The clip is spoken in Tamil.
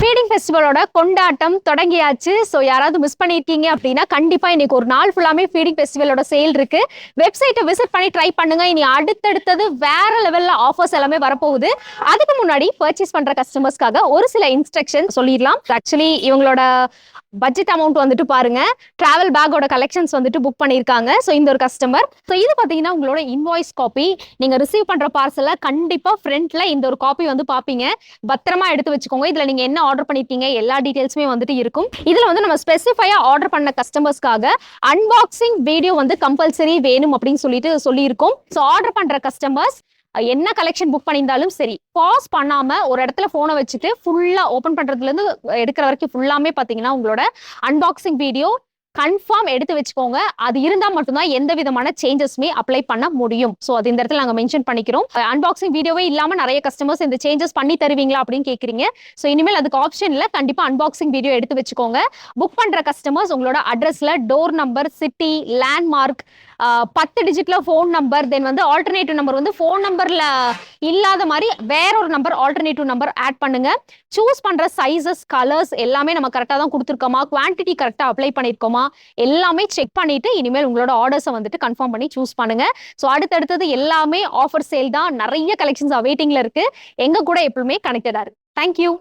ஃபீடிங் ஃபெஸ்டிவலோட கொண்டாட்டம் தொடங்கியாச்சு. ஸோ யாராவது மிஸ் பண்ணியிருக்கீங்க அப்படின்னா கண்டிப்பா இன்னைக்கு ஒரு நாள் ஃபுல்லாமே ஃபீடிங் ஃபெஸ்டிவலோட சேல் இருக்கு. வெப்சைட்டை விசிட் பண்ணி ட்ரை பண்ணுங்க. இனி அடுத்தடுத்தது வேற லெவல்ல ஆஃபர்ஸ் எல்லாமே வரப்போகுது. அதுக்கு முன்னாடி பர்ச்சேஸ் பண்ற கஸ்டமர்ஸ்க்காக ஒரு சில இன்ஸ்ட்ரக்ஷன் சொல்லிடலாம். ஆக்சுவலி இவங்களோட பட்ஜெட் அமௌண்ட் வந்துட்டு பாருங்க, டிராவல் பேக்கோட கலெக்ஷன்ஸ் வந்துட்டு புக் பண்ணியிருக்காங்க. ஸோ இந்த ஒரு கஸ்டமர். ஸோ இது பார்த்தீங்கன்னா உங்களோட இன்வாய்ஸ் காப்பி. நீங்க ரிசீவ் பண்ற பார்சல கண்டிப்பா ஃப்ரண்ட்ல இந்த ஒரு காப்பி வந்து பாப்பீங்க. பத்திரமா எடுத்து வச்சுக்கோங்க. இதுல நீங்க என்ன ஆர்டர் பண்ணிருக்கீங்க எல்லா டீடைல்ஸுமே வந்துட்டு இருக்கும். இதுல வந்து நம்ம ஸ்பெசிஃபையா ஆர்டர் பண்ண கஸ்டமர்ஸ்க்காக அன்பாக்சிங் வீடியோ வந்து கம்பல்சரி வேணும் அப்படின்னு சொல்லியிருக்கோம். ஸோ ஆர்டர் பண்ற கஸ்டமர்ஸ் என்ன கலெக்ஷன் புக் பண்ணியிருந்தாலும் சரி, பாஸ் பண்ணாம ஒரு இடத்துல போனை வச்சுட்டு ஃபுல்லா ஓபன் பண்றதுல இருந்து எடுக்கிற வரைக்கும் ஃபுல்லாமே பாத்தீங்கன்னா உங்களோட அன்பாக்சிங் வீடியோ கன்ஃபார்ம் எடுத்து வச்சுக்கோங்க. அது இருந்தா மட்டும்தான் எந்த விதமான சேஞ்சஸ்மே அப்ளை பண்ண முடியும். ஸோ அது இந்த இடத்துல நாங்க மென்ஷன் பண்ணிக்கிறோம். அன்பாக்சிங் வீடியோவே இல்லாம நிறைய கஸ்டமர்ஸ் இந்த சேஞ்சஸ் பண்ணி தருவீங்களா அப்படின்னு கேக்குறீங்க. ஸோ இனிமேல் அதுக்கு ஆப்ஷன் இல்ல, கண்டிப்பா அன்பாக்சிங் வீடியோ எடுத்து வச்சுக்கோங்க. புக் பண்ற கஸ்டமர்ஸ் உங்களோட அட்ரஸ்ல டோர் நம்பர், சிட்டி, லேண்ட்மார்க், 10 டிஜிட்ல ஃபோன் நம்பர், தென் வந்து ஆல்டர்னேட்டிவ் நம்பர் வந்து ஃபோன் நம்பர்ல இல்லாத மாதிரி வேற ஒரு நம்பர் ஆல்டர்னேட்டிவ் நம்பர் ஆட் பண்ணுங்க. சூஸ் பண்ற சைசஸ், கலர்ஸ் எல்லாமே நம்ம கரெக்டா தான் கொடுத்துருக்கோமா, குவான்டிட்டி கரெக்டா அப்ளை பண்ணிருக்கோமா எல்லாமே செக் பண்ணிட்டு இனிமேல் உங்களோட ஆர்டர்ஸை வந்துட்டு கன்ஃபார்ம் பண்ணி சூஸ் பண்ணுங்க. ஸோ அடுத்தடுத்தது எல்லாமே ஆஃபர் சேல் தான். நிறைய கலெக்ஷன்ஸ் அவைட்டிங்ல இருக்கு. எங்க கூட எப்பவுமே கனெக்டடா இருக்கு. தேங்க்யூ.